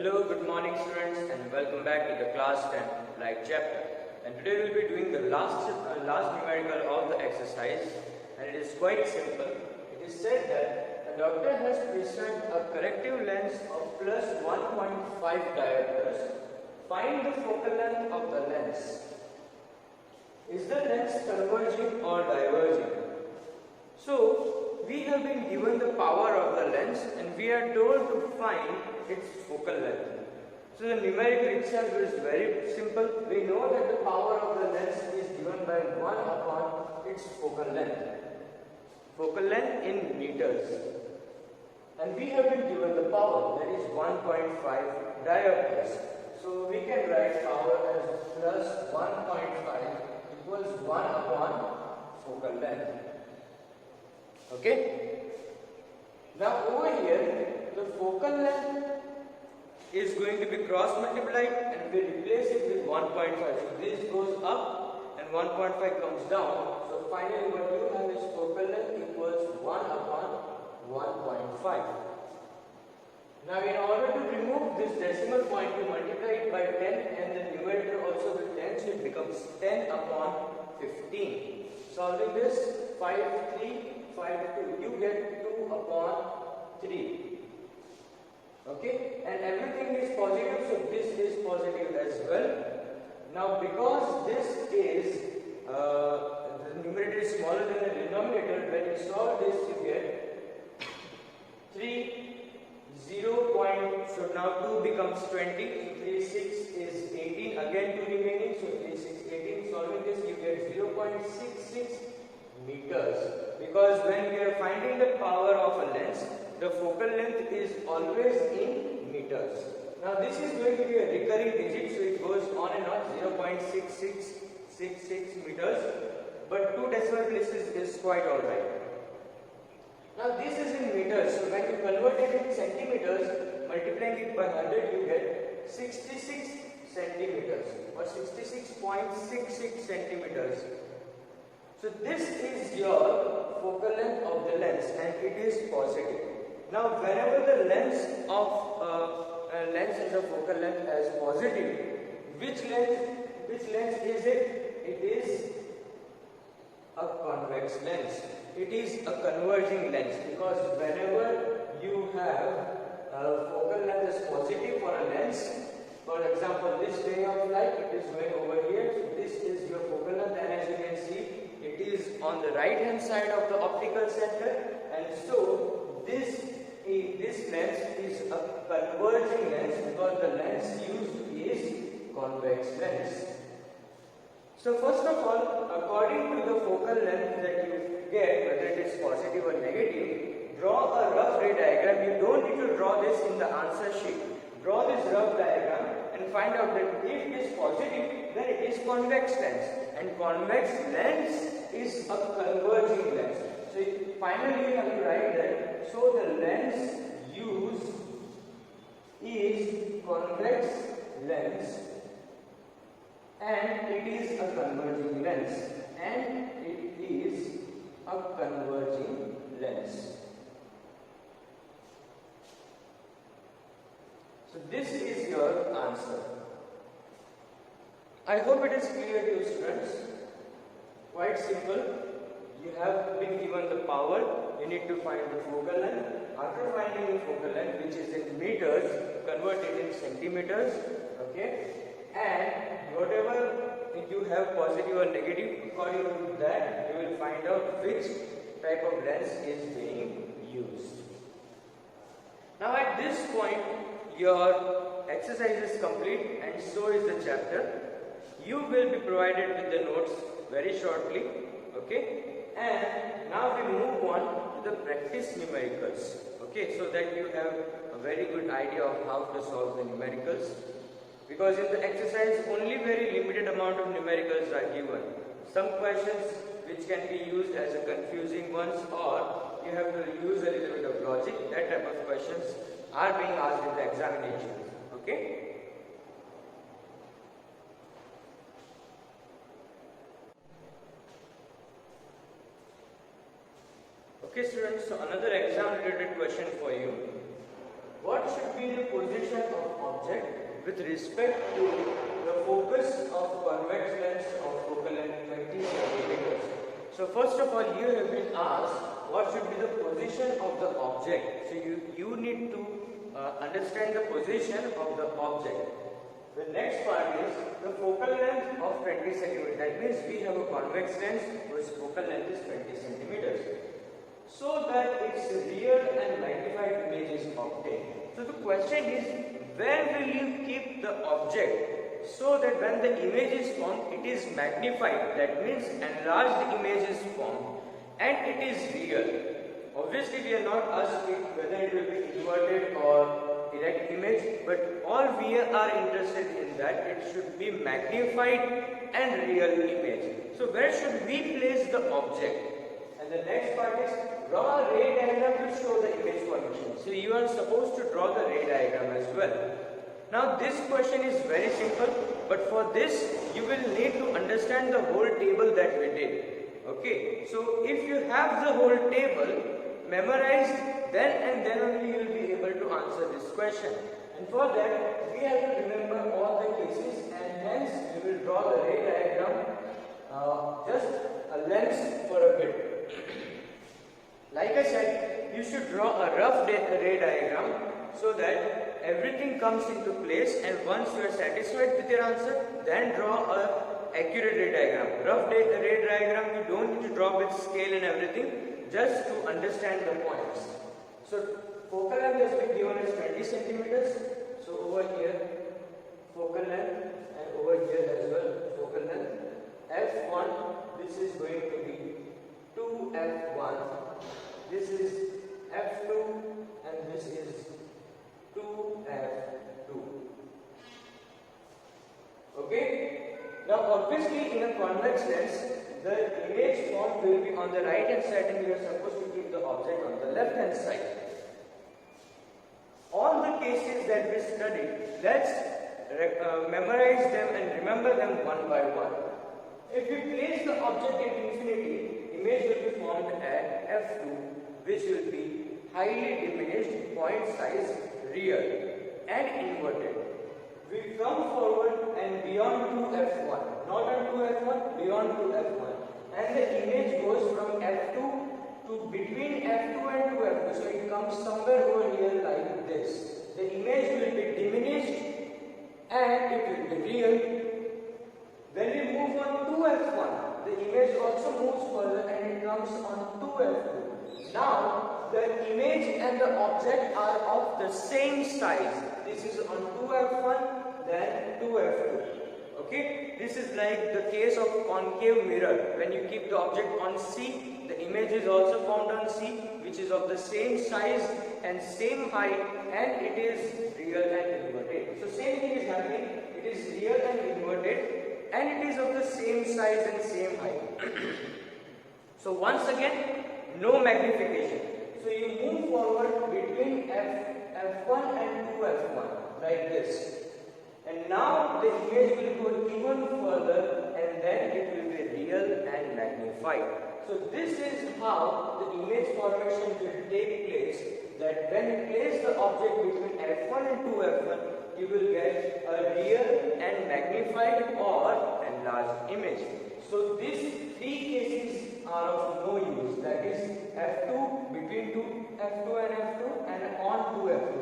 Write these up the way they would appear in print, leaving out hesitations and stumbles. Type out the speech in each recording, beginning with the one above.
Hello, good morning students, and welcome back to the class 10 live chapter. And today we will be doing the last numerical of the exercise, and it is quite simple. It is said that a doctor has prescribed a corrective lens of plus 1.5 diopters. Find the focal length of the lens. Is the lens converging or diverging? So, we have been given the power of the lens and we are told to find its focal length. So, the numerical itself is very simple. We know that the power of the lens is given by 1 upon its focal length. Focal length in meters. And we have been given the power, that is 1.5 diopters. So, we can write power as plus 1.5 equals 1 upon focal length. Okay? Now over here, the focal length is going to be cross multiplied and we replace it with 1.5. So this goes up and 1.5 comes down. So finally what you have is focal length equals 1 upon 1.5. Now in order to remove this decimal point, you multiply it by 10 and the numerator also with 10, so it becomes 10 upon 15. Solving this, 5, 3, 5, 2, you get 2 upon 3. Okay, and everything is positive, so this is positive as well. Now because this is, the numerator is smaller than the denominator, when you solve this you get 3, 0. So now 2 becomes 20, 3, 6 is 18, again 2 remaining, so 3, 6, 18. Solving this you get 0.66 meters, because when we are finding the power of a lens, the focal length is always in meters. Now this is going to be a recurring digit, so it goes on and on, 0.6666 meters, but 2 decimal places is quite alright. Now this is in meters, so when you convert it in centimeters, multiplying it by 100, you get 66 centimeters or 66.66 centimeters. So this is your focal length of the lens and it is positive. Now whenever the lens is a focal length as positive, which lens is it? It is a convex lens. It is a converging lens, because whenever you have a focal length as positive for a lens, for example this ray of light, it is going over here, so this is your focal length, and as you can see, it is on the right hand side of the optical center, and so this lens is a converging lens because the lens used is convex lens. So first of all, according to the focal length that you get, whether it is positive or negative, draw a rough ray diagram. You don't need to draw this in the answer sheet. Draw this rough diagram and find out that if it is positive, then it is convex lens, and convex lens is a converging lens. So finally you have to write that, so the lens used is convex lens and it is a converging lens, and it is a converging lens. So this is your answer. I hope it is clear to you students. Quite simple. You have been given the power, you need to find the focal length. After finding the focal length, which is in meters, convert it in centimeters, okay? And whatever you have positive or negative, according to that, you will find out which type of lens is being used. Now at this point, your exercise is complete and so is the chapter. You will be provided with the notes very shortly, okay? And now we move on to the practice numericals, okay, so that you have a very good idea of how to solve the numericals, because in the exercise only very limited amount of numericals are given. Some questions which can be used as a confusing ones, or you have to use a little bit of logic, that type of questions are being asked in the examination, okay? Okay students, so another exam related question for you. what should be the position of object with respect to the focus of convex lens of focal length 20 centimeters. So first of all, you have been asked what should be the position of the object. So you need to understand the position of the object. The next part is the focal length of 20 centimeters. That means we have a convex lens whose focal length is 20 centimeters. So that its real and magnified image is obtained. So the question is, where will you keep the object so that when the image is formed, it is magnified? That means enlarged image is formed and it is real. Obviously, we are not asking whether it will be inverted or erect image, but all we are interested in that it should be magnified and real image. So where should we place the object? And the next part is draw a ray diagram to show the image formation. So you are supposed to draw the ray diagram as well. Now this question is very simple, but for this you will need to understand the whole table that we did. Okay, so if you have the whole table memorized, then and then only you will be able to answer this question. And for that, we have to remember all the cases, and hence we will draw the ray diagram, just a lens for a bit. Like I said, you should draw a rough ray diagram so that everything comes into place, and once you are satisfied with your answer, then draw a accurate ray diagram. Rough ray diagram you don't need to draw with scale and everything, just to understand the points. So focal length has been given as 20 centimeters. So over here focal length, and over here as well focal length. F1, this is going to be 2F1. This is F2 and this is 2F2. Okay? Now obviously in a convex lens, the image formed will be on the right hand side and we are supposed to keep the object on the left hand side. All the cases that we studied, let's memorize them and remember them one by one. If we place the object at infinity, image will be formed at F2, which will be highly diminished, point size, real and inverted. We come forward and beyond to F1, not on to F1, beyond to F1, and the image goes from F2 to between F2 and 2F2, so it comes somewhere over here like this. The image will be diminished and it will be real. When we move on to F1, the image also moves further and it comes on 2F2. Now, the image and the object are of the same size. This is on 2F1, then 2F2. Okay? This is like the case of concave mirror. When you keep the object on C, the image is also found on C, which is of the same size and same height, and it is real and inverted. So same thing is happening. It is real and inverted, and it is of the same size and same height. So once again, no magnification. So you move forward between F1 and 2F1 like this. And now the image will go even further and then it will be real and magnified. So this is how the image formation will take place, that when you place the object between F1 and 2F1, you will get a real and magnified or enlarged image. So these three cases are of no use, that is F2, between F2 and F2 and on 2F2.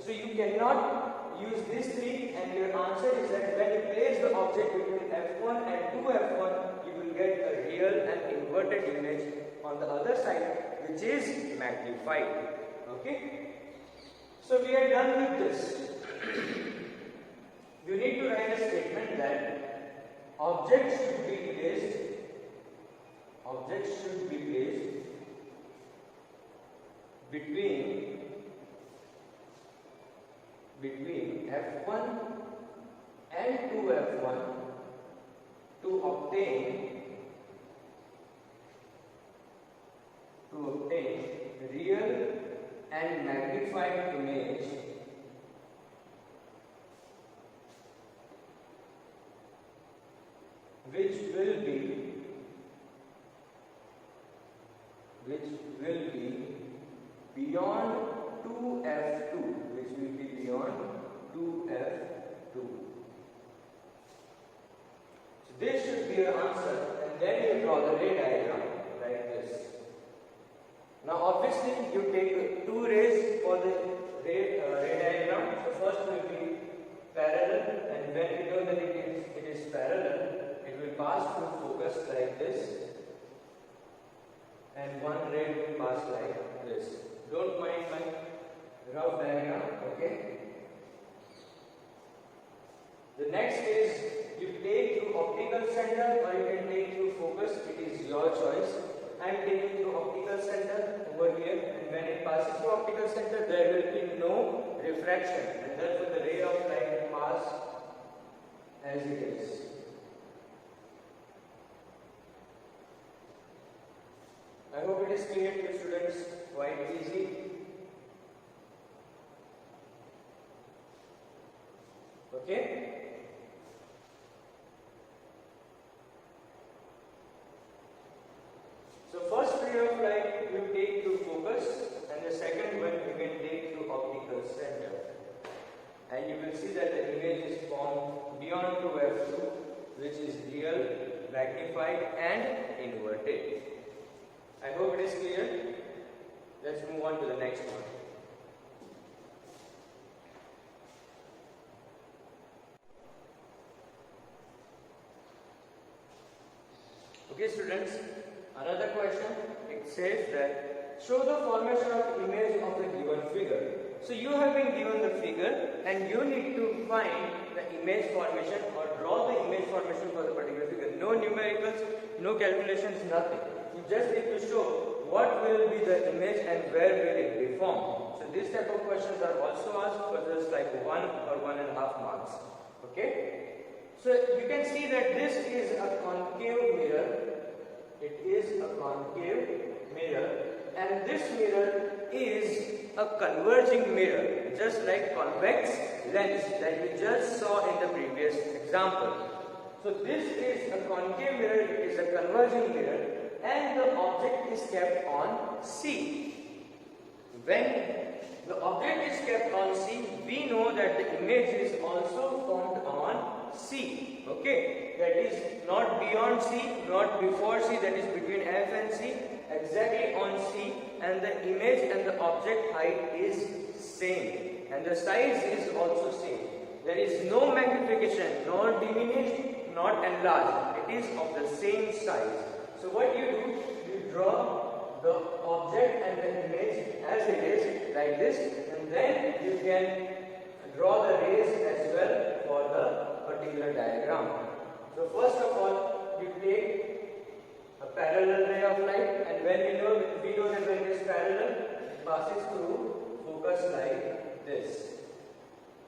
So you cannot use these three, and your answer is that when you place the object between F1 and 2F1, you will get a real and inverted image on the other side, which is magnified. Okay? So we are done with this. You need to write a statement that objects should be placed between F1 and 2F1 to obtain real and magnified image which will be beyond 2F2, which beyond 2f2. So this should be your answer, and then you draw the ray diagram like this. Now obviously you take two rays for the ray diagram. So first will be parallel, and when we know that it is parallel, it will pass through focus like this, and one ray will pass like this. Don't mind my rough diagram, okay? The next is you take through optical center or you can take through focus. It is your choice. I am taking through optical center over here, and when it passes through optical center, there will be no refraction, and therefore the ray of light will pass as it is. I hope it is clear to you students, quite easy. Okay? So first ray of light you take through focus, and the second one you can take through optical center. And you will see that the image is formed beyond 2f2, which is real, magnified and inverted. I hope it is clear. Let's move on to the next one. Okay students, another question. It says that show the formation of image of the given figure. So you have been given the figure and you need to find the image formation or draw the image formation for the particular figure. No numericals, no calculations, nothing. You just need to show what will be the image and where will it be formed. So this type of questions are also asked for just like 1 or 1.5 marks. Okay? So you can see that this is a concave mirror. It is a concave mirror, and this mirror is a converging mirror, just like convex lens that we just saw in the previous example. So this is a concave mirror, it is a converging mirror, and the object is kept on C. When the object is kept on C, we know that the image is also formed on C. Okay, that is not beyond C, not before C, that is between F and C, exactly on C, and the image and the object height is same, and the size is also same. There is no magnification, nor diminished, not enlarged. It is of the same size. So what you do, you draw the object and the image as it is, like this, and then you can draw the rays as well for the particular diagram. So first of all, you take a parallel ray of light, and when we know that when it is parallel, it passes through focus like this.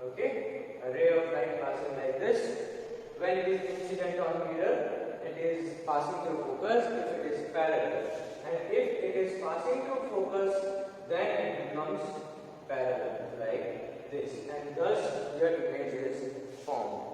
Okay, a ray of light passing like this. When it is incident on mirror, it is passing through focus if it is parallel, and if it is passing through focus, then it becomes parallel like this, and thus your image is formed.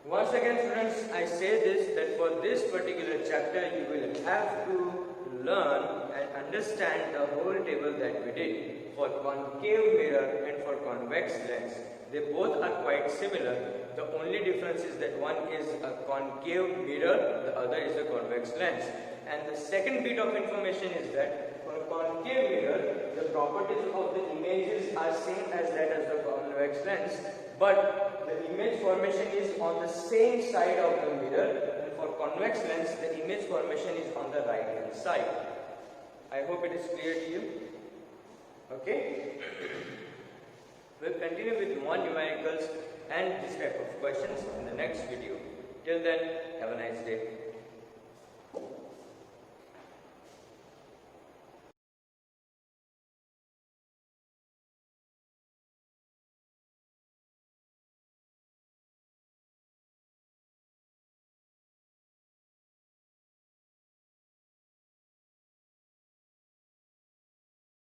Once again students, I say this, that for this particular chapter you will have to learn and understand the whole table that we did for concave mirror and for convex lens. They both are quite similar. The only difference is that one is a concave mirror, the other is a convex lens. And the second bit of information is that for a concave mirror, the properties of the images are same as that as the convex lens, but the image formation is on the same side of the mirror, and for convex lens, the image formation is on the right hand side. I hope it is clear to you. Okay? We'll continue with more numericals and this type of questions in the next video. Till then, have a nice day.